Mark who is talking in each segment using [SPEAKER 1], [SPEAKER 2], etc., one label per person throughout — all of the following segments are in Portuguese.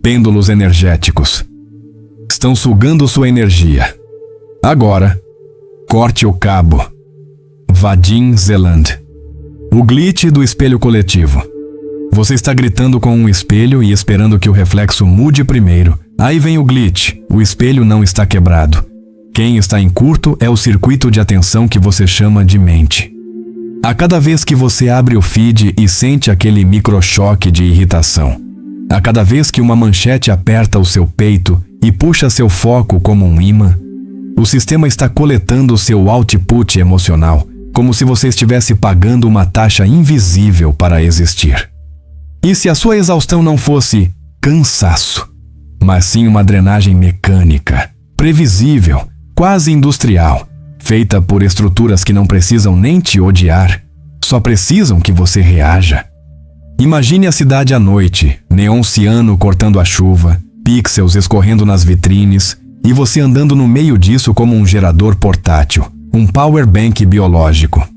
[SPEAKER 1] Pêndulos energéticos. Estão sugando sua energia. Agora, corte o cabo. Vadim Zeland. O glitch do espelho coletivo. Você está gritando com um espelho e esperando que o reflexo mude primeiro. Aí vem o glitch. O espelho não está quebrado. Quem está em curto é o circuito de atenção que você chama de mente. A cada vez que você abre o feed e sente aquele microchoque de irritação, a cada vez que uma manchete aperta o seu peito e puxa seu foco como um imã, o sistema está coletando seu output emocional, como se você estivesse pagando uma taxa invisível para existir. E se a sua exaustão não fosse cansaço, mas sim uma drenagem mecânica, previsível, quase industrial, feita por estruturas que não precisam nem te odiar, só precisam que você reaja. Imagine a cidade à noite, neon ciano cortando a chuva, pixels escorrendo nas vitrines, e você andando no meio disso como um gerador portátil, um power bank biológico.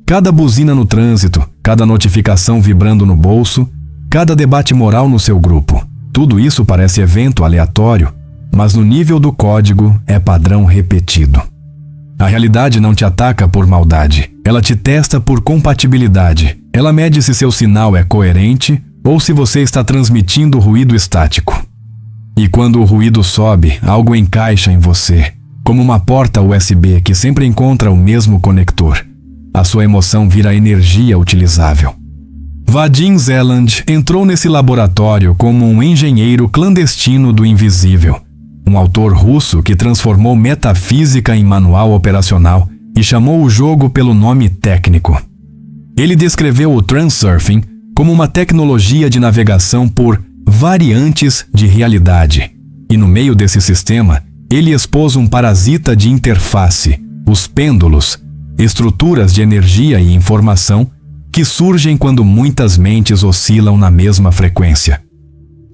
[SPEAKER 1] Cada buzina no trânsito, cada notificação vibrando no bolso, cada debate moral no seu grupo. Tudo isso parece evento aleatório, mas no nível do código é padrão repetido. A realidade não te ataca por maldade, ela te testa por compatibilidade. Ela mede se seu sinal é coerente ou se você está transmitindo ruído estático. E quando o ruído sobe, algo encaixa em você, como uma porta USB que sempre encontra o mesmo conector. A sua emoção vira energia utilizável. Vadim Zeland entrou nesse laboratório como um engenheiro clandestino do invisível, um autor russo que transformou metafísica em manual operacional e chamou o jogo pelo nome técnico. Ele descreveu o Transurfing como uma tecnologia de navegação por variantes de realidade, e no meio desse sistema, ele expôs um parasita de interface, os pêndulos, estruturas de energia e informação que surgem quando muitas mentes oscilam na mesma frequência.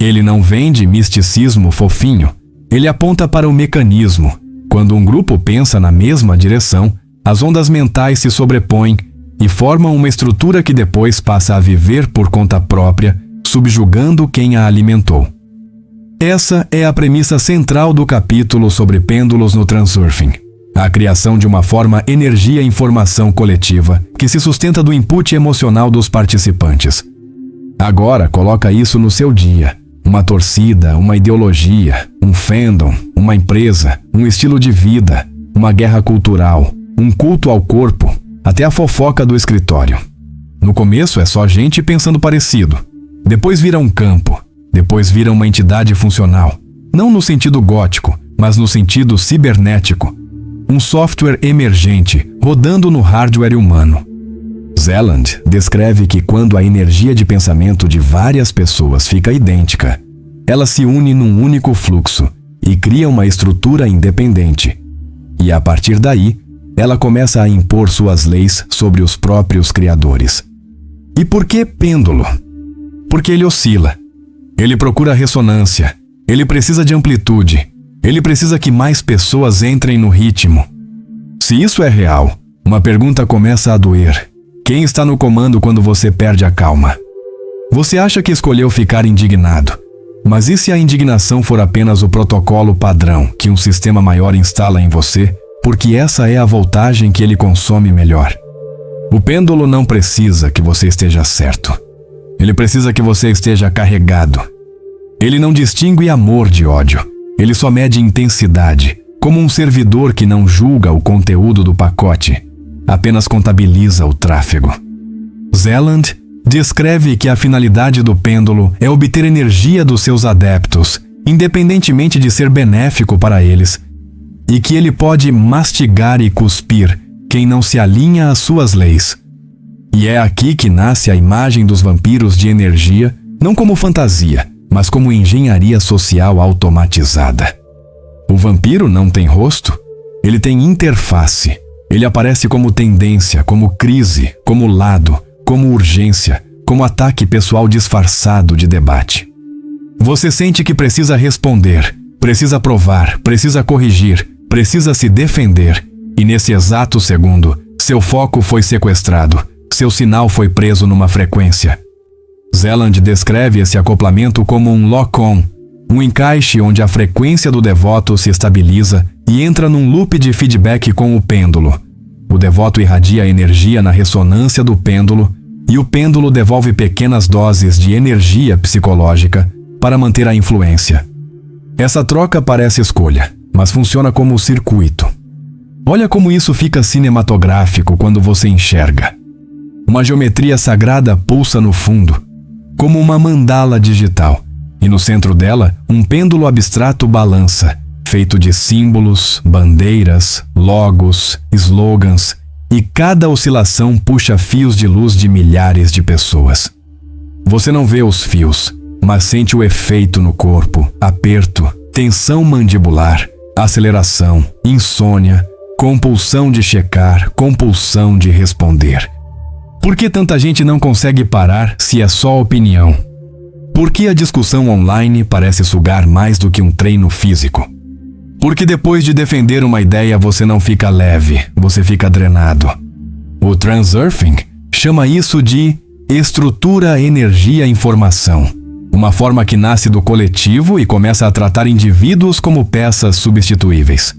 [SPEAKER 1] Ele não vende misticismo fofinho, ele aponta para o mecanismo. Quando um grupo pensa na mesma direção, as ondas mentais se sobrepõem e formam uma estrutura que depois passa a viver por conta própria, subjugando quem a alimentou. Essa é a premissa central do capítulo sobre pêndulos no Transurfing. A criação de uma forma energia-informação coletiva que se sustenta do input emocional dos participantes. Agora coloca isso no seu dia. Uma torcida, uma ideologia, um fandom, uma empresa, um estilo de vida, uma guerra cultural, um culto ao corpo, até a fofoca do escritório. No começo é só gente pensando parecido. Depois vira um campo. Depois vira uma entidade funcional. Não no sentido gótico, mas no sentido cibernético. Um software emergente, rodando no hardware humano. Zeland descreve que quando a energia de pensamento de várias pessoas fica idêntica, ela se une num único fluxo e cria uma estrutura independente. E a partir daí, ela começa a impor suas leis sobre os próprios criadores. E por que pêndulo? Porque ele oscila. Ele procura ressonância. Ele precisa de amplitude. Ele precisa que mais pessoas entrem no ritmo. Se isso é real, uma pergunta começa a doer. Quem está no comando quando você perde a calma? Você acha que escolheu ficar indignado. Mas e se a indignação for apenas o protocolo padrão que um sistema maior instala em você, porque essa é a voltagem que ele consome melhor? O pêndulo não precisa que você esteja certo. Ele precisa que você esteja carregado. Ele não distingue amor de ódio. Ele só mede intensidade, como um servidor que não julga o conteúdo do pacote, apenas contabiliza o tráfego. Zeland descreve que a finalidade do pêndulo é obter energia dos seus adeptos, independentemente de ser benéfico para eles, e que ele pode mastigar e cuspir quem não se alinha às suas leis. E é aqui que nasce a imagem dos vampiros de energia, não como fantasia, mas como engenharia social automatizada. O vampiro não tem rosto, ele tem interface. Ele aparece como tendência, como crise, como lado, como urgência, como ataque pessoal disfarçado de debate. Você sente que precisa responder, precisa provar, precisa corrigir, precisa se defender, e nesse exato segundo, seu foco foi sequestrado, seu sinal foi preso numa frequência. Zeland descreve esse acoplamento como um lock-on, um encaixe onde a frequência do devoto se estabiliza e entra num loop de feedback com o pêndulo. O devoto irradia energia na ressonância do pêndulo e o pêndulo devolve pequenas doses de energia psicológica para manter a influência. Essa troca parece escolha, mas funciona como circuito. Olha como isso fica cinematográfico quando você enxerga. Uma geometria sagrada pulsa no fundo, como uma mandala digital, e no centro dela, um pêndulo abstrato balança, feito de símbolos, bandeiras, logos, slogans, e cada oscilação puxa fios de luz de milhares de pessoas. Você não vê os fios, mas sente o efeito no corpo, aperto, tensão mandibular, aceleração, insônia, compulsão de checar, compulsão de responder. Por que tanta gente não consegue parar se é só opinião? Por que a discussão online parece sugar mais do que um treino físico? Porque depois de defender uma ideia você não fica leve, você fica drenado. O Transurfing chama isso de estrutura, energia, informação. Uma forma que nasce do coletivo e começa a tratar indivíduos como peças substituíveis.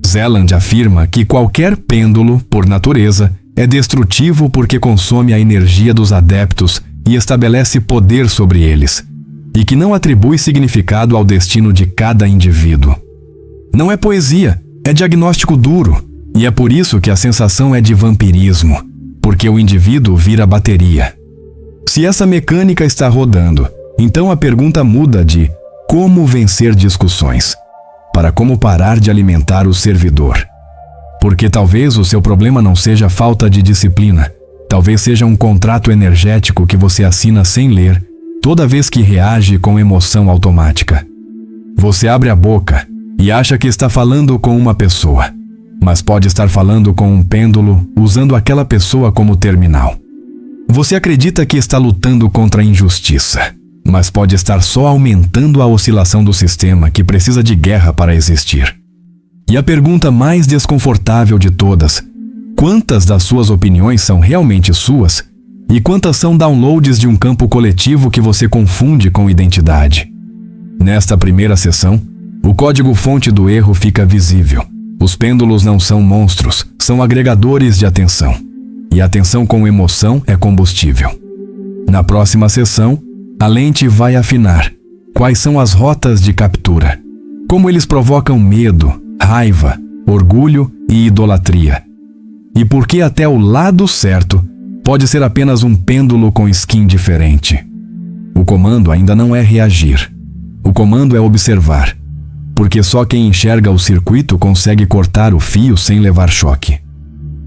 [SPEAKER 1] Zeland afirma que qualquer pêndulo, por natureza, é destrutivo porque consome a energia dos adeptos e estabelece poder sobre eles, e que não atribui significado ao destino de cada indivíduo. Não é poesia, é diagnóstico duro, e é por isso que a sensação é de vampirismo, porque o indivíduo vira bateria. Se essa mecânica está rodando, então a pergunta muda de como vencer discussões para como parar de alimentar o servidor. Porque talvez o seu problema não seja falta de disciplina, talvez seja um contrato energético que você assina sem ler, toda vez que reage com emoção automática. Você abre a boca e acha que está falando com uma pessoa, mas pode estar falando com um pêndulo usando aquela pessoa como terminal. Você acredita que está lutando contra a injustiça, mas pode estar só aumentando a oscilação do sistema que precisa de guerra para existir. E a pergunta mais desconfortável de todas: quantas das suas opiniões são realmente suas e quantas são downloads de um campo coletivo que você confunde com identidade? Nesta primeira sessão, o código-fonte do erro fica visível. Os pêndulos não são monstros, são agregadores de atenção. E a atenção com emoção é combustível. Na próxima sessão, a lente vai afinar. Quais são as rotas de captura? Como eles provocam medo, raiva, orgulho e idolatria? E por que até o lado certo pode ser apenas um pêndulo com skin diferente? O comando ainda não é reagir. O comando é observar. Porque só quem enxerga o circuito consegue cortar o fio sem levar choque.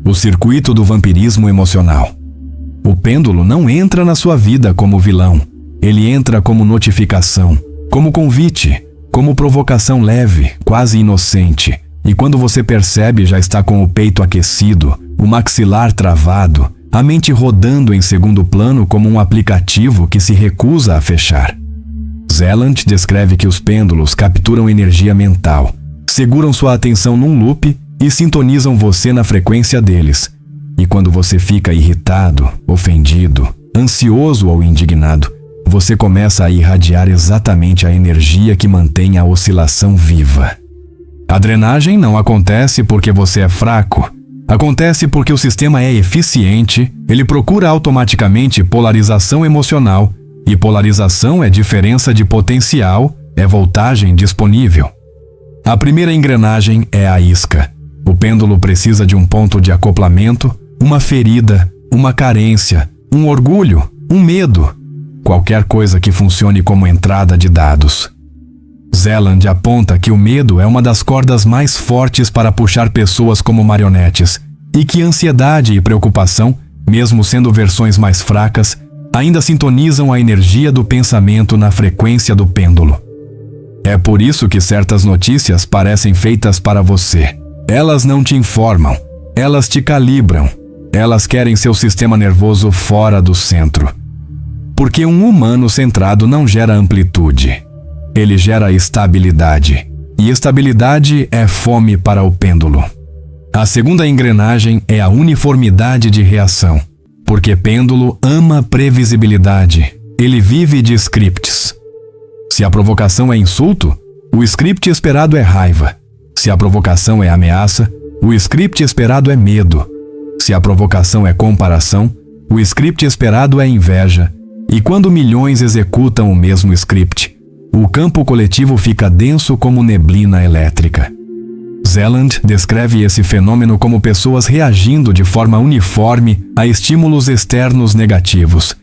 [SPEAKER 1] O circuito do vampirismo emocional. O pêndulo não entra na sua vida como vilão. Ele entra como notificação, como convite, como provocação leve, quase inocente. E quando você percebe, já está com o peito aquecido, o maxilar travado, a mente rodando em segundo plano como um aplicativo que se recusa a fechar. Zeland descreve que os pêndulos capturam energia mental, seguram sua atenção num loop e sintonizam você na frequência deles. E quando você fica irritado, ofendido, ansioso ou indignado, você começa a irradiar exatamente a energia que mantém a oscilação viva. A drenagem não acontece porque você é fraco. Acontece porque o sistema é eficiente, ele procura automaticamente polarização emocional, e polarização é diferença de potencial, é voltagem disponível. A primeira engrenagem é a isca. O pêndulo precisa de um ponto de acoplamento, uma ferida, uma carência, um orgulho, um medo. Qualquer coisa que funcione como entrada de dados. Zeland aponta que o medo é uma das cordas mais fortes para puxar pessoas como marionetes, e que ansiedade e preocupação, mesmo sendo versões mais fracas, ainda sintonizam a energia do pensamento na frequência do pêndulo. É por isso que certas notícias parecem feitas para você. Elas não te informam, elas te calibram, elas querem seu sistema nervoso fora do centro. Porque um humano centrado não gera amplitude, ele gera estabilidade, e estabilidade é fome para o pêndulo. A segunda engrenagem é a uniformidade de reação, porque pêndulo ama previsibilidade, ele vive de scripts. Se Se a provocação é insulto, o script esperado é raiva. Se a provocação é ameaça, o script esperado é medo. Se a provocação é comparação, o script esperado é inveja. E quando milhões executam o mesmo script, o campo coletivo fica denso como neblina elétrica. Zeland descreve esse fenômeno como pessoas reagindo de forma uniforme a estímulos externos negativos.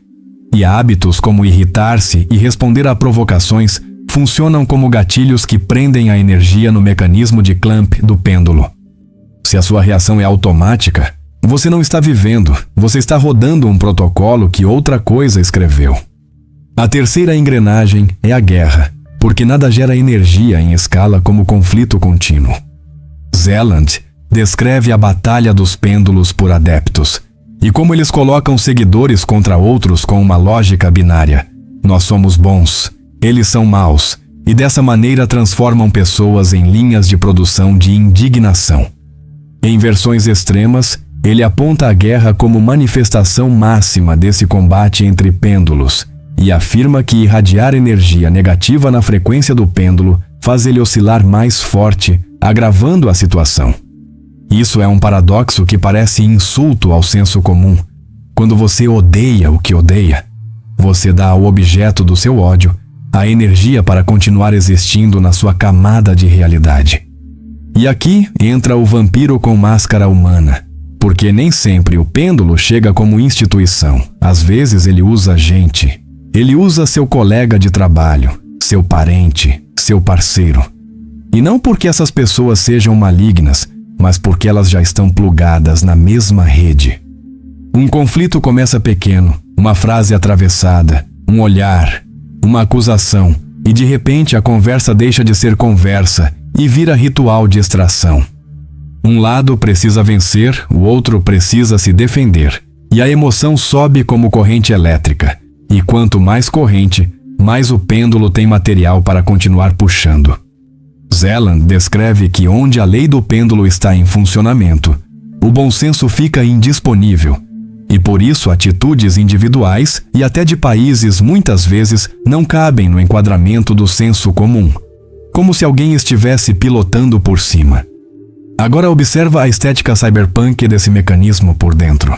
[SPEAKER 1] E hábitos como irritar-se e responder a provocações funcionam como gatilhos que prendem a energia no mecanismo de clamp do pêndulo. Se a sua reação é automática, você não está vivendo, você está rodando um protocolo que outra coisa escreveu. A terceira engrenagem é a guerra, porque nada gera energia em escala como conflito contínuo. Zeland descreve a batalha dos pêndulos por adeptos e como eles colocam seguidores contra outros com uma lógica binária. Nós somos bons, eles são maus, e dessa maneira transformam pessoas em linhas de produção de indignação. Em versões extremas, ele aponta a guerra como manifestação máxima desse combate entre pêndulos e afirma que irradiar energia negativa na frequência do pêndulo faz ele oscilar mais forte, agravando a situação. Isso é um paradoxo que parece insulto ao senso comum. Quando você odeia o que odeia, você dá ao objeto do seu ódio a energia para continuar existindo na sua camada de realidade. E aqui entra o vampiro com máscara humana, porque nem sempre o pêndulo chega como instituição. Às vezes ele usa gente. Ele usa seu colega de trabalho, seu parente, seu parceiro. E não porque essas pessoas sejam malignas, mas porque elas já estão plugadas na mesma rede. Um conflito começa pequeno, uma frase atravessada, um olhar, uma acusação, e de repente a conversa deixa de ser conversa e vira ritual de extração. Um lado precisa vencer, o outro precisa se defender, e a emoção sobe como corrente elétrica, e quanto mais corrente, mais o pêndulo tem material para continuar puxando. Zeland descreve que onde a lei do pêndulo está em funcionamento, o bom senso fica indisponível, e por isso atitudes individuais e até de países muitas vezes não cabem no enquadramento do senso comum, como se alguém estivesse pilotando por cima. Agora observa a estética cyberpunk desse mecanismo por dentro.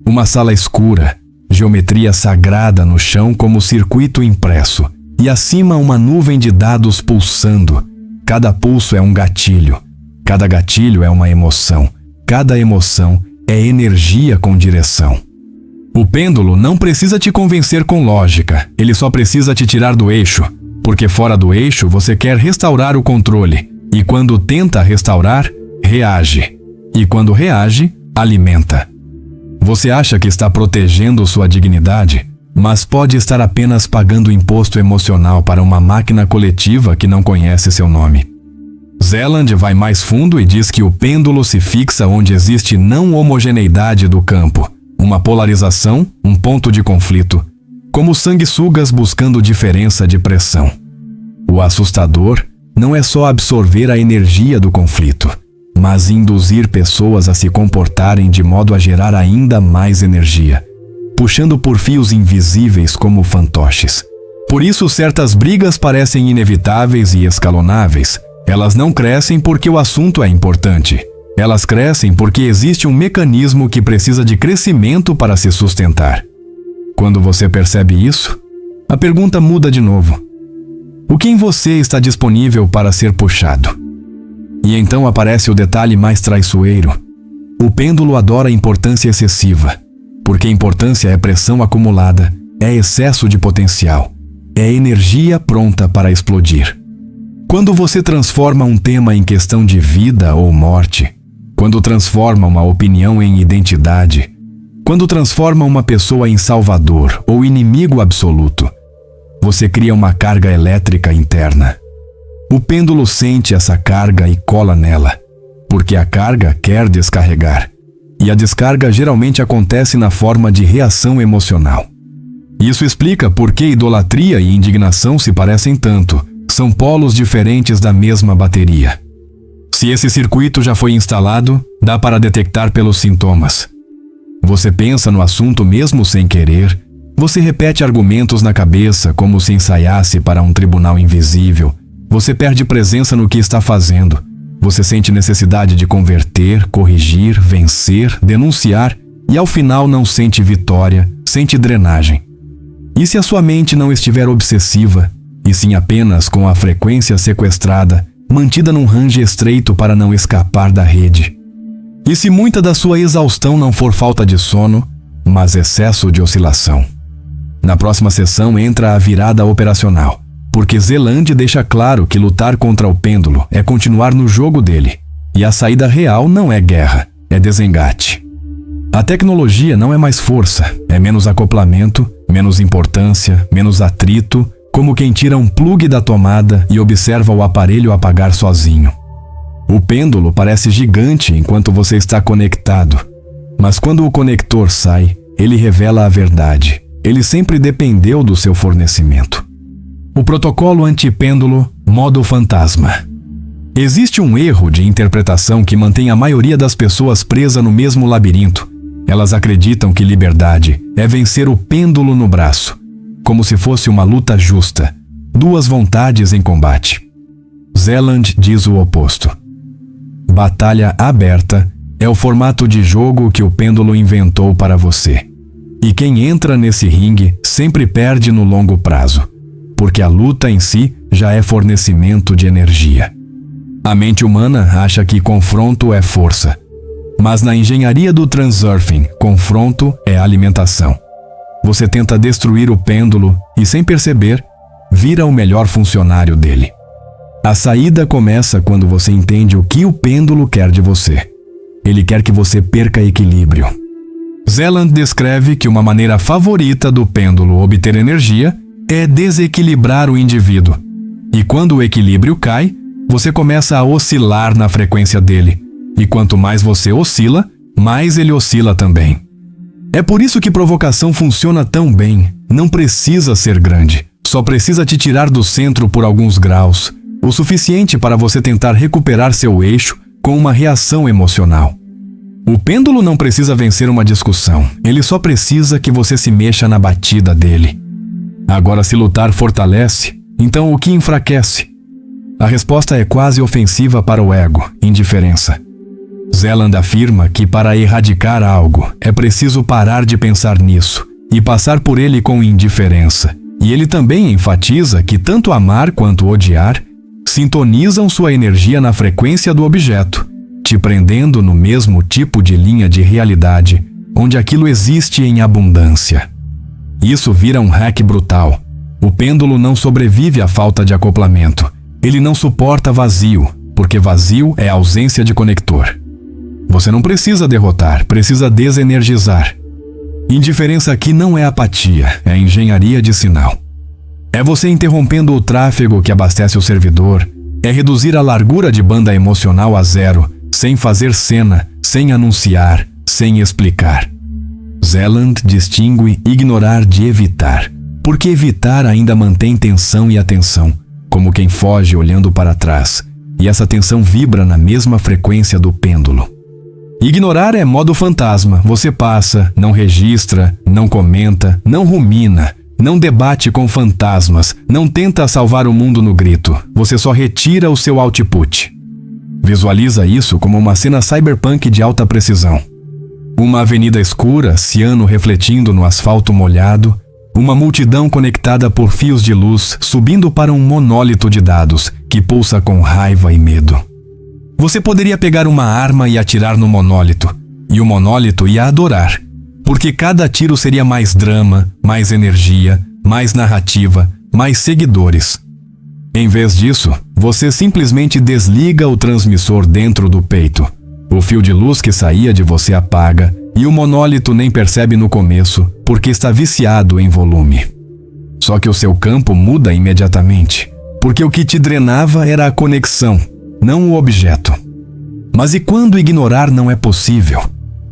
[SPEAKER 1] Uma sala escura, geometria sagrada no chão como circuito impresso, e acima uma nuvem de dados pulsando. Cada pulso é um gatilho, cada gatilho é uma emoção, cada emoção é energia com direção. O pêndulo não precisa te convencer com lógica, ele só precisa te tirar do eixo, porque fora do eixo você quer restaurar o controle, e quando tenta restaurar, reage, e quando reage, alimenta. Você acha que está protegendo sua dignidade, mas pode estar apenas pagando imposto emocional para uma máquina coletiva que não conhece seu nome. Zeland vai mais fundo e diz que o pêndulo se fixa onde existe não homogeneidade do campo, uma polarização, um ponto de conflito, como sanguessugas buscando diferença de pressão. O assustador não é só absorver a energia do conflito, mas induzir pessoas a se comportarem de modo a gerar ainda mais energia, puxando por fios invisíveis como fantoches. Por isso, certas brigas parecem inevitáveis e escalonáveis. Elas não crescem porque o assunto é importante. Elas crescem porque existe um mecanismo que precisa de crescimento para se sustentar. Quando você percebe isso, a pergunta muda de novo. O que em você está disponível para ser puxado? E então aparece o detalhe mais traiçoeiro. O pêndulo adora importância excessiva, porque importância é pressão acumulada, é excesso de potencial, é energia pronta para explodir. Quando você transforma um tema em questão de vida ou morte, quando transforma uma opinião em identidade, quando transforma uma pessoa em salvador ou inimigo absoluto, você cria uma carga elétrica interna. O pêndulo sente essa carga e cola nela, porque a carga quer descarregar, e a descarga geralmente acontece na forma de reação emocional. Isso explica por que idolatria e indignação se parecem tanto, são polos diferentes da mesma bateria. Se esse circuito já foi instalado, dá para detectar pelos sintomas. Você pensa no assunto mesmo sem querer, Você repete argumentos na cabeça como se ensaiasse para um tribunal invisível. Você perde presença no que está fazendo. Você sente necessidade de converter, corrigir, vencer, denunciar e ao final não sente vitória, sente drenagem. E se a sua mente não estiver obsessiva, e sim apenas com a frequência sequestrada, mantida num range estreito para não escapar da rede? E se muita da sua exaustão não for falta de sono, mas excesso de oscilação? Na próxima sessão entra a virada operacional, porque Zeland deixa claro que lutar contra o pêndulo é continuar no jogo dele, e a saída real não é guerra, é desengate. A tecnologia não é mais força, é menos acoplamento, menos importância, menos atrito, como quem tira um plugue da tomada e observa o aparelho apagar sozinho. O pêndulo parece gigante enquanto você está conectado, mas quando o conector sai, ele revela a verdade. Ele sempre dependeu do seu fornecimento. O protocolo antipêndulo, modo fantasma. Existe um erro de interpretação que mantém a maioria das pessoas presa no mesmo labirinto. Elas acreditam que liberdade é vencer o pêndulo no braço, como se fosse uma luta justa, duas vontades em combate. Zeland diz o oposto. Batalha aberta é o formato de jogo que o pêndulo inventou para você. E quem entra nesse ringue sempre perde no longo prazo, porque a luta em si já é fornecimento de energia. A mente humana acha que confronto é força, mas na engenharia do transurfing, confronto é alimentação. Você tenta destruir o pêndulo e, sem perceber, vira o melhor funcionário dele. A saída começa quando você entende o que o pêndulo quer de você. Ele quer que você perca equilíbrio. Zeland descreve que uma maneira favorita do pêndulo obter energia é desequilibrar o indivíduo. E quando o equilíbrio cai, você começa a oscilar na frequência dele. E quanto mais você oscila, mais ele oscila também. É por isso que provocação funciona tão bem. Não precisa ser grande. Só precisa te tirar do centro por alguns graus. O suficiente para você tentar recuperar seu eixo com uma reação emocional. O pêndulo não precisa vencer uma discussão. Ele só precisa que você se mexa na batida dele. Agora, se lutar fortalece, então o que enfraquece? A resposta é quase ofensiva para o ego: indiferença. Zeland afirma que para erradicar algo é preciso parar de pensar nisso e passar por ele com indiferença. E ele também enfatiza que tanto amar quanto odiar sintonizam sua energia na frequência do objeto, te prendendo no mesmo tipo de linha de realidade, onde aquilo existe em abundância. Isso vira um hack brutal. O pêndulo não sobrevive à falta de acoplamento. Ele não suporta vazio, porque vazio é ausência de conector. Você não precisa derrotar, precisa desenergizar. Indiferença aqui não é apatia, é engenharia de sinal. É você interrompendo o tráfego que abastece o servidor, é reduzir a largura de banda emocional a zero, sem fazer cena, sem anunciar, sem explicar. Zeland distingue ignorar de evitar, porque evitar ainda mantém tensão e atenção, como quem foge olhando para trás, e essa tensão vibra na mesma frequência do pêndulo. Ignorar é modo fantasma. Você passa, não registra, não comenta, não rumina, não debate com fantasmas, não tenta salvar o mundo no grito. Você só retira o seu output. Visualiza isso como uma cena cyberpunk de alta precisão. Uma avenida escura, ciano refletindo no asfalto molhado, uma multidão conectada por fios de luz subindo para um monólito de dados que pulsa com raiva e medo. Você poderia pegar uma arma e atirar no monólito, e o monólito ia adorar, porque cada tiro seria mais drama, mais energia, mais narrativa, mais seguidores. Em vez disso, você simplesmente desliga o transmissor dentro do peito. O fio de luz que saía de você apaga, e o monólito nem percebe no começo, porque está viciado em volume. Só que o seu campo muda imediatamente, porque o que te drenava era a conexão, não o objeto. Mas e quando ignorar não é possível?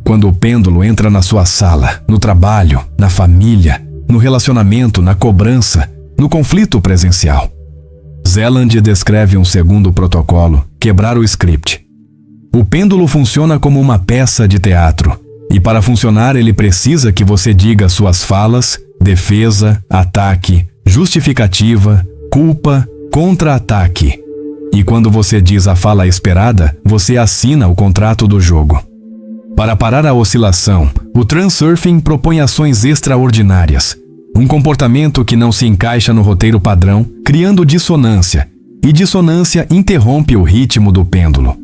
[SPEAKER 1] Quando o pêndulo entra na sua sala, no trabalho, na família, no relacionamento, na cobrança, no conflito presencial. Zeland descreve um segundo protocolo: quebrar o script. O pêndulo funciona como uma peça de teatro, e para funcionar ele precisa que você diga suas falas, defesa, ataque, justificativa, culpa, contra-ataque. E quando você diz a fala esperada, você assina o contrato do jogo. Para parar a oscilação, o Transurfing propõe ações extraordinárias. Um comportamento que não se encaixa no roteiro padrão, criando dissonância. E dissonância interrompe o ritmo do pêndulo.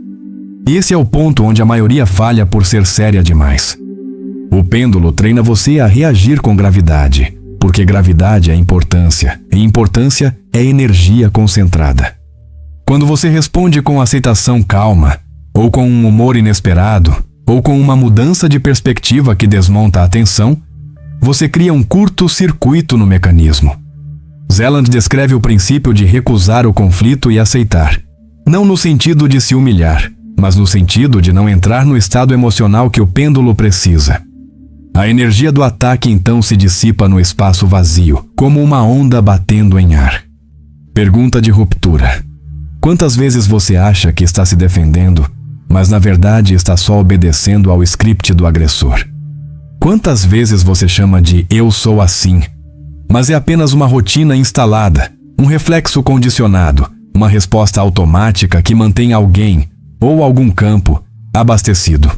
[SPEAKER 1] Esse é o ponto onde a maioria falha por ser séria demais. O pêndulo treina você a reagir com gravidade, porque gravidade é importância, e importância é energia concentrada. Quando você responde com aceitação calma, ou com um humor inesperado, ou com uma mudança de perspectiva que desmonta a tensão, você cria um curto-circuito no mecanismo. Zeland descreve o princípio de recusar o conflito e aceitar, não no sentido de se humilhar, mas no sentido de não entrar no estado emocional que o pêndulo precisa. A energia do ataque então se dissipa no espaço vazio, como uma onda batendo em ar. Pergunta de ruptura. Quantas vezes você acha que está se defendendo, mas na verdade está só obedecendo ao script do agressor? Quantas vezes você chama de "eu sou assim", mas é apenas uma rotina instalada, um reflexo condicionado, uma resposta automática que mantém alguém, ou algum campo, abastecido?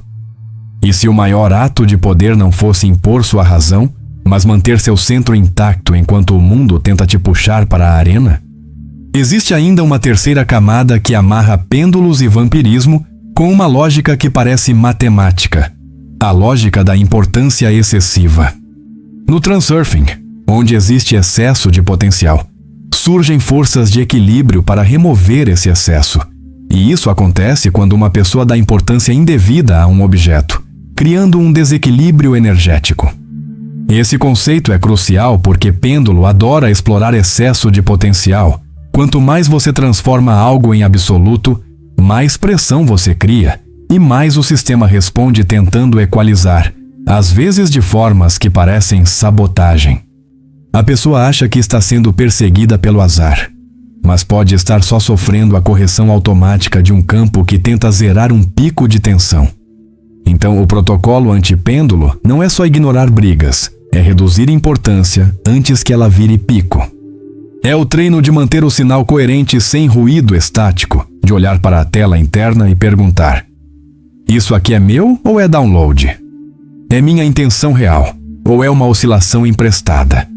[SPEAKER 1] E se o maior ato de poder não fosse impor sua razão, mas manter seu centro intacto enquanto o mundo tenta te puxar para a arena? Existe ainda uma terceira camada que amarra pêndulos e vampirismo com uma lógica que parece matemática, a lógica da importância excessiva. No Transurfing, onde existe excesso de potencial, surgem forças de equilíbrio para remover esse excesso. E isso acontece quando uma pessoa dá importância indevida a um objeto, criando um desequilíbrio energético. Esse conceito é crucial porque pêndulo adora explorar excesso de potencial. Quanto mais você transforma algo em absoluto, mais pressão você cria e mais o sistema responde tentando equalizar, às vezes de formas que parecem sabotagem. A pessoa acha que está sendo perseguida pelo azar, mas pode estar só sofrendo a correção automática de um campo que tenta zerar um pico de tensão. Então, o protocolo antipêndulo não é só ignorar brigas, é reduzir importância antes que ela vire pico. É o treino de manter o sinal coerente sem ruído estático, de olhar para a tela interna e perguntar: isso aqui é meu ou é download? É minha intenção real ou é uma oscilação emprestada?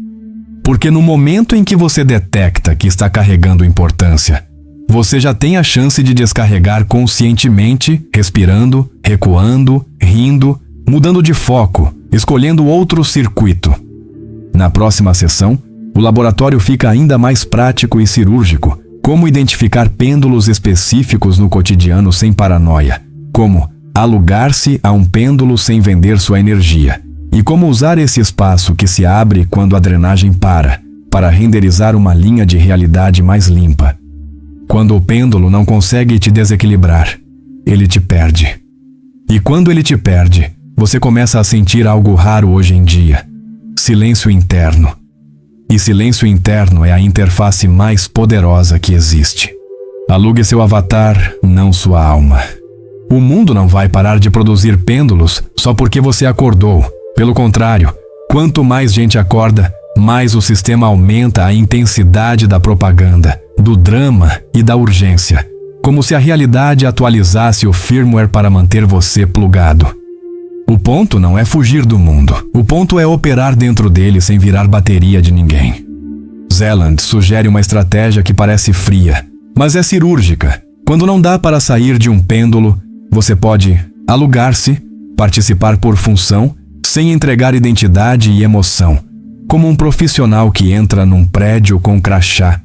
[SPEAKER 1] Porque no momento em que você detecta que está carregando importância, você já tem a chance de descarregar conscientemente, respirando, recuando, rindo, mudando de foco, escolhendo outro circuito. Na próxima sessão, o laboratório fica ainda mais prático e cirúrgico, como identificar pêndulos específicos no cotidiano sem paranoia, como alugar-se a um pêndulo sem vender sua energia, e como usar esse espaço que se abre quando a drenagem para renderizar uma linha de realidade mais limpa. Quando o pêndulo não consegue te desequilibrar, ele te perde. E quando ele te perde, você começa a sentir algo raro hoje em dia: silêncio interno. E silêncio interno é a interface mais poderosa que existe. Alugue seu avatar, não sua alma. O mundo não vai parar de produzir pêndulos só porque você acordou. Pelo contrário, quanto mais gente acorda, mais o sistema aumenta a intensidade da propaganda, do drama e da urgência, como se a realidade atualizasse o firmware para manter você plugado. O ponto não é fugir do mundo, o ponto é operar dentro dele sem virar bateria de ninguém. Zeland sugere uma estratégia que parece fria, mas é cirúrgica. Quando não dá para sair de um pêndulo, você pode alugar-se, participar por função, sem entregar identidade e emoção, como um profissional que entra num prédio com crachá,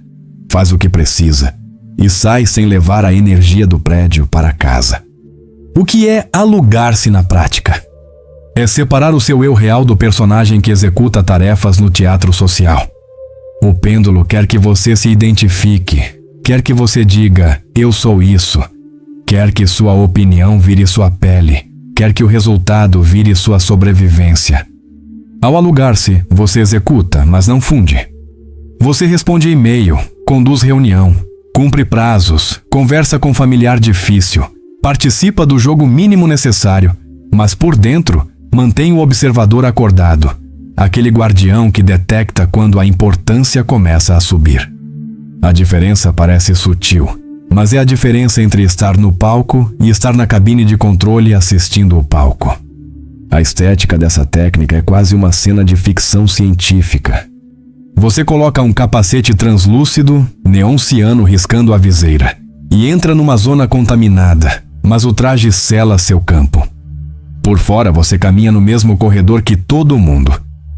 [SPEAKER 1] faz o que precisa e sai sem levar a energia do prédio para casa. O que é alugar-se na prática? É separar o seu eu real do personagem que executa tarefas no teatro social. O pêndulo quer que você se identifique, quer que você diga, eu sou isso, quer que sua opinião vire sua pele, quer que o resultado vire sua sobrevivência. Ao alugar-se, você executa, mas não funde. Você responde e-mail, conduz reunião, cumpre prazos, conversa com familiar difícil, participa do jogo mínimo necessário, mas por dentro, mantém o observador acordado, aquele guardião que detecta quando a importância começa a subir. A diferença parece sutil, mas é a diferença entre estar no palco e estar na cabine de controle assistindo o palco. A estética dessa técnica é quase uma cena de ficção científica. Você coloca um capacete translúcido, neon ciano riscando a viseira, e entra numa zona contaminada, mas o traje sela seu campo. Por fora você caminha no mesmo corredor que todo mundo,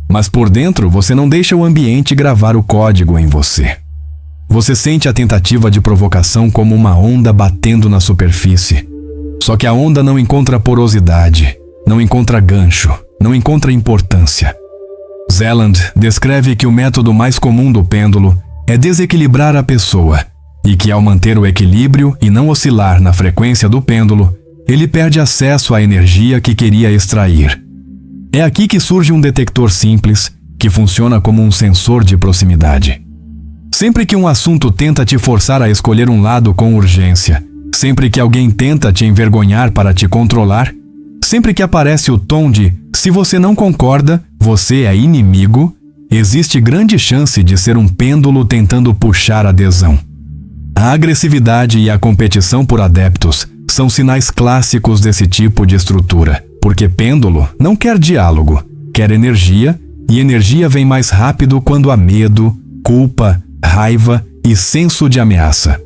[SPEAKER 1] mas por dentro você não deixa o ambiente gravar o código em você. Você sente a tentativa de provocação como uma onda batendo na superfície. Só que a onda não encontra porosidade, não encontra gancho, não encontra importância. Zeland descreve que o método mais comum do pêndulo é desequilibrar a pessoa e que ao manter o equilíbrio e não oscilar na frequência do pêndulo, ele perde acesso à energia que queria extrair. É aqui que surge um detector simples que funciona como um sensor de proximidade. Sempre que um assunto tenta te forçar a escolher um lado com urgência, sempre que alguém tenta te envergonhar para te controlar, sempre que aparece o tom de "se você não concorda, você é inimigo", existe grande chance de ser um pêndulo tentando puxar adesão. A agressividade e a competição por adeptos são sinais clássicos desse tipo de estrutura, porque pêndulo não quer diálogo, quer energia, e energia vem mais rápido quando há medo, culpa, raiva e senso de ameaça.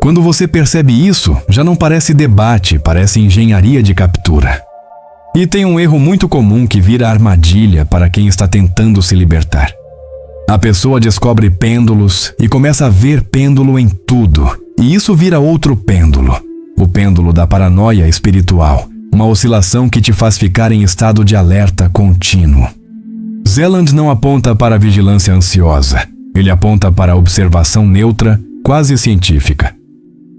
[SPEAKER 1] Quando você percebe isso, já não parece debate, parece engenharia de captura. E tem um erro muito comum que vira armadilha para quem está tentando se libertar. A pessoa descobre pêndulos e começa a ver pêndulo em tudo, e isso vira outro pêndulo, o pêndulo da paranoia espiritual, uma oscilação que te faz ficar em estado de alerta contínuo. Zeland não aponta para a vigilância ansiosa, ele aponta para a observação neutra, quase científica.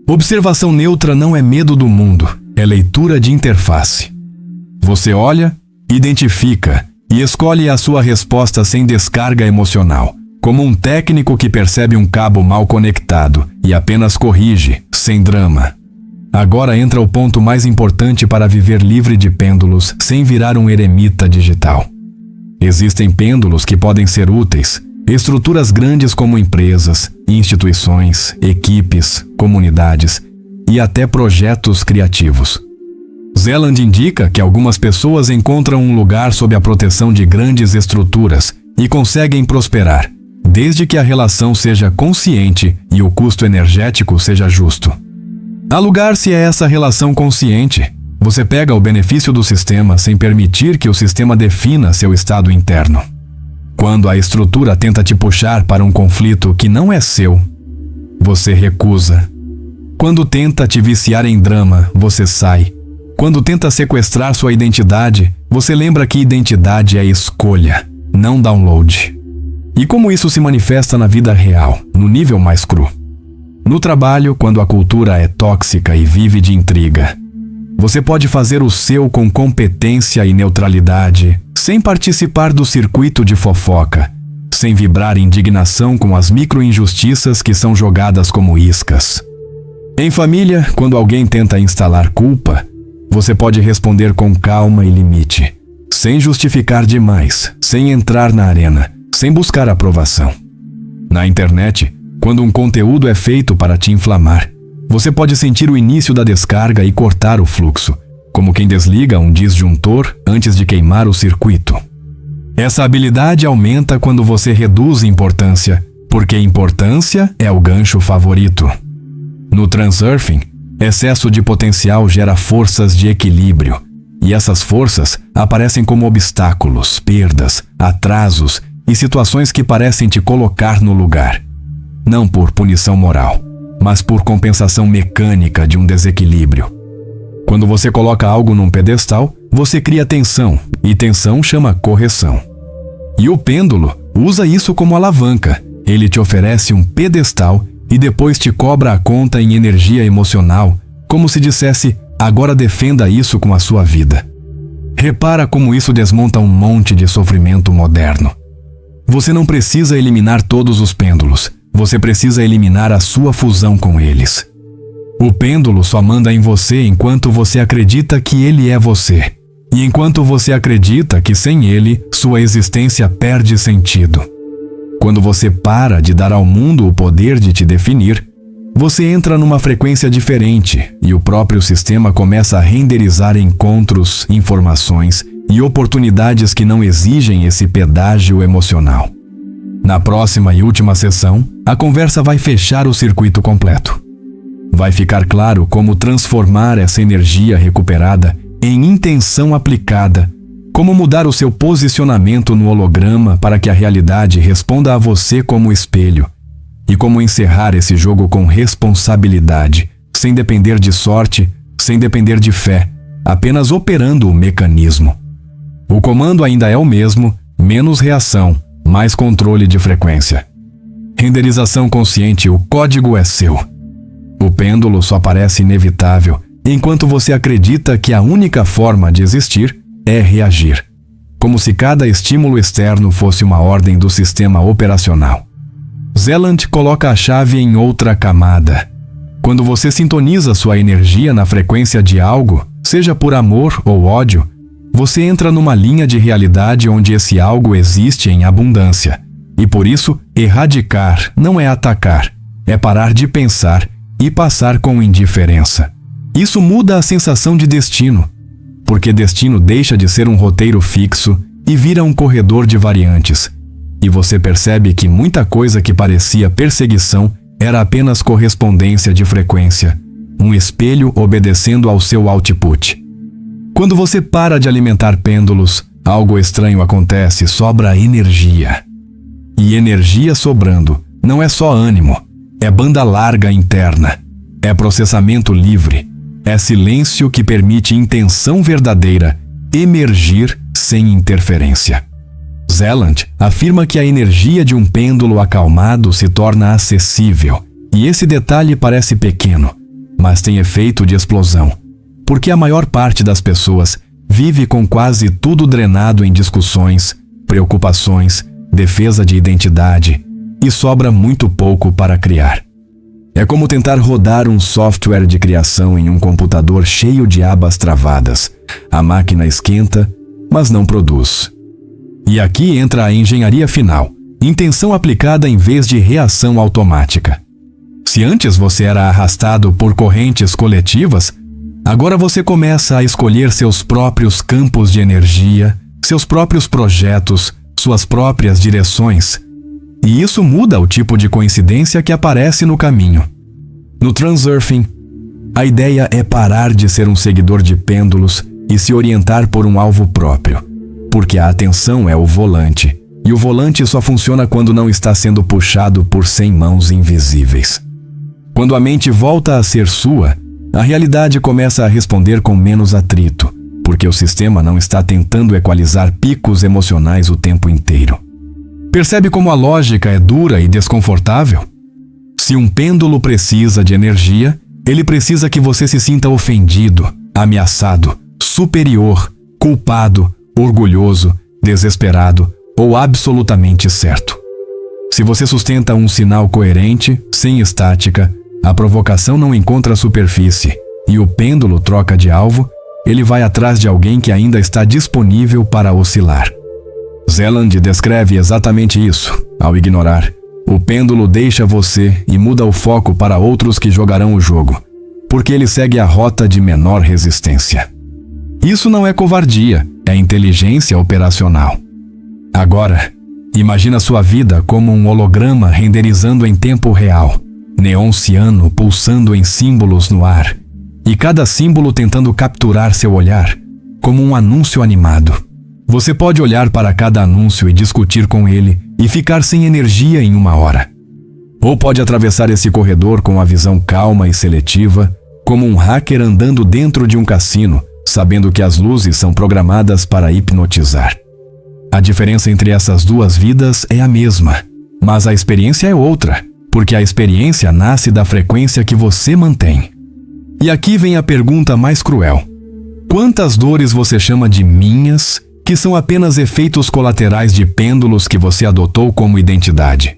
[SPEAKER 1] Observação neutra não é medo do mundo, é leitura de interface. Você olha, identifica e escolhe a sua resposta sem descarga emocional, como um técnico que percebe um cabo mal conectado e apenas corrige, sem drama. Agora entra o ponto mais importante para viver livre de pêndulos sem virar um eremita digital. Existem pêndulos que podem ser úteis, estruturas grandes como empresas, instituições, equipes, comunidades e até projetos criativos. Zeland indica que algumas pessoas encontram um lugar sob a proteção de grandes estruturas e conseguem prosperar, desde que a relação seja consciente e o custo energético seja justo. Há lugar se é essa relação consciente. Você pega o benefício do sistema sem permitir que o sistema defina seu estado interno. Quando a estrutura tenta te puxar para um conflito que não é seu, você recusa. Quando tenta te viciar em drama, você sai. Quando tenta sequestrar sua identidade, você lembra que identidade é escolha, não download. E como isso se manifesta na vida real, no nível mais cru? No trabalho, quando a cultura é tóxica e vive de intriga. Você pode fazer o seu com competência e neutralidade, sem participar do circuito de fofoca, sem vibrar indignação com as micro-injustiças que são jogadas como iscas. Em família, quando alguém tenta instalar culpa, você pode responder com calma e limite, sem justificar demais, sem entrar na arena, sem buscar aprovação. Na internet, quando um conteúdo é feito para te inflamar, você pode sentir o início da descarga e cortar o fluxo, como quem desliga um disjuntor antes de queimar o circuito. Essa habilidade aumenta quando você reduz importância, porque importância é o gancho favorito. No transurfing, excesso de potencial gera forças de equilíbrio, e essas forças aparecem como obstáculos, perdas, atrasos e situações que parecem te colocar no lugar. Não por punição moral, mas por compensação mecânica de um desequilíbrio. Quando você coloca algo num pedestal, você cria tensão, e tensão chama correção. E o pêndulo usa isso como alavanca. Ele te oferece um pedestal e depois te cobra a conta em energia emocional, como se dissesse, agora defenda isso com a sua vida. Repara como isso desmonta um monte de sofrimento moderno. Você não precisa eliminar todos os pêndulos, você precisa eliminar a sua fusão com eles. O pêndulo só manda em você enquanto você acredita que ele é você. E enquanto você acredita que sem ele, sua existência perde sentido. Quando você para de dar ao mundo o poder de te definir, você entra numa frequência diferente e o próprio sistema começa a renderizar encontros, informações e oportunidades que não exigem esse pedágio emocional. Na próxima e última sessão, a conversa vai fechar o circuito completo. Vai ficar claro como transformar essa energia recuperada em intenção aplicada, como mudar o seu posicionamento no holograma para que a realidade responda a você como espelho, e como encerrar esse jogo com responsabilidade, sem depender de sorte, sem depender de fé, apenas operando o mecanismo. O comando ainda é o mesmo, menos reação, mais controle de frequência. Renderização consciente, o código é seu. O pêndulo só parece inevitável, enquanto você acredita que a única forma de existir é reagir, como se cada estímulo externo fosse uma ordem do sistema operacional. Zeland coloca a chave em outra camada. Quando você sintoniza sua energia na frequência de algo, seja por amor ou ódio, você entra numa linha de realidade onde esse algo existe em abundância. E por isso, erradicar não é atacar, é parar de pensar e passar com indiferença. Isso muda a sensação de destino, porque destino deixa de ser um roteiro fixo e vira um corredor de variantes. E você percebe que muita coisa que parecia perseguição era apenas correspondência de frequência, um espelho obedecendo ao seu output. Quando você para de alimentar pêndulos, algo estranho acontece, sobra energia. E energia sobrando não é só ânimo, é banda larga interna, é processamento livre, é silêncio que permite intenção verdadeira emergir sem interferência. Zeland afirma que a energia de um pêndulo acalmado se torna acessível, e esse detalhe parece pequeno, mas tem efeito de explosão, porque a maior parte das pessoas vive com quase tudo drenado em discussões, preocupações, defesa de identidade, e sobra muito pouco para criar. É como tentar rodar um software de criação em um computador cheio de abas travadas. A máquina esquenta, mas não produz. E aqui entra a engenharia final, intenção aplicada em vez de reação automática. Se antes você era arrastado por correntes coletivas, agora você começa a escolher seus próprios campos de energia, seus próprios projetos, suas próprias direções. E isso muda o tipo de coincidência que aparece no caminho. No Transurfing, a ideia é parar de ser um seguidor de pêndulos e se orientar por um alvo próprio, porque a atenção é o volante, e o volante só funciona quando não está sendo puxado por 100 mãos invisíveis. Quando a mente volta a ser sua, a realidade começa a responder com menos atrito, porque o sistema não está tentando equalizar picos emocionais o tempo inteiro. Percebe como a lógica é dura e desconfortável? Se um pêndulo precisa de energia, ele precisa que você se sinta ofendido, ameaçado, superior, culpado, orgulhoso, desesperado ou absolutamente certo. Se você sustenta um sinal coerente, sem estática, a provocação não encontra superfície e o pêndulo troca de alvo, ele vai atrás de alguém que ainda está disponível para oscilar. Zeland descreve exatamente isso. Ao ignorar, o pêndulo deixa você e muda o foco para outros que jogarão o jogo, porque ele segue a rota de menor resistência. Isso não é covardia, é inteligência operacional. Agora, imagina sua vida como um holograma renderizando em tempo real, neon ciano pulsando em símbolos no ar, e cada símbolo tentando capturar seu olhar, como um anúncio animado. Você pode olhar para cada anúncio e discutir com ele e ficar sem energia em 1 hora. Ou pode atravessar esse corredor com a visão calma e seletiva, como um hacker andando dentro de um cassino, sabendo que as luzes são programadas para hipnotizar. A diferença entre essas duas vidas é a mesma, mas a experiência é outra, porque a experiência nasce da frequência que você mantém. E aqui vem a pergunta mais cruel. Quantas dores você chama de minhas, que são apenas efeitos colaterais de pêndulos que você adotou como identidade?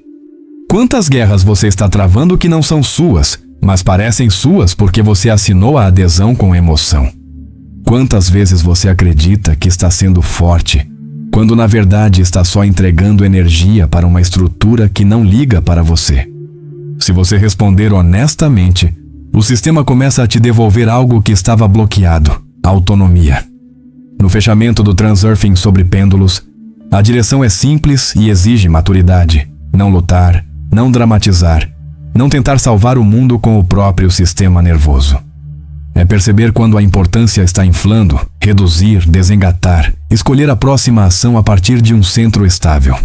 [SPEAKER 1] Quantas guerras você está travando que não são suas, mas parecem suas porque você assinou a adesão com emoção? Quantas vezes você acredita que está sendo forte, quando na verdade está só entregando energia para uma estrutura que não liga para você? Se você responder honestamente, o sistema começa a te devolver algo que estava bloqueado: autonomia. No fechamento do Transurfing sobre pêndulos, a direção é simples e exige maturidade. Não lutar, não dramatizar, não tentar salvar o mundo com o próprio sistema nervoso. É perceber quando a importância está inflando, reduzir, desengatar, escolher a próxima ação a partir de um centro estável.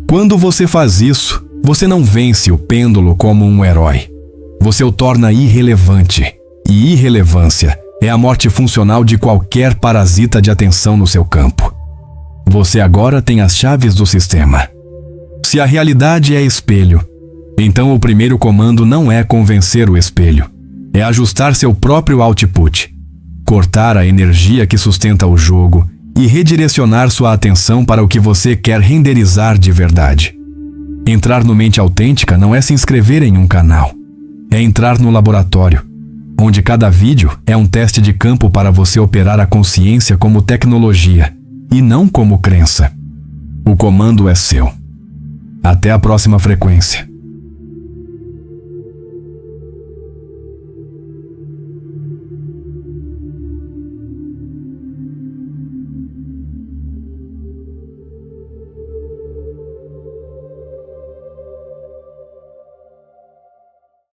[SPEAKER 1] Quando você faz isso, você não vence o pêndulo como um herói. Você o torna irrelevante. E irrelevância é a morte funcional de qualquer parasita de atenção no seu campo. Você agora tem as chaves do sistema. Se a realidade é espelho, então o primeiro comando não é convencer o espelho. É ajustar seu próprio output, cortar a energia que sustenta o jogo e redirecionar sua atenção para o que você quer renderizar de verdade. Entrar no Mente Autêntica não é se inscrever em um canal. É entrar no laboratório, onde cada vídeo é um teste de campo para você operar a consciência como tecnologia e não como crença. O comando é seu. Até a próxima frequência.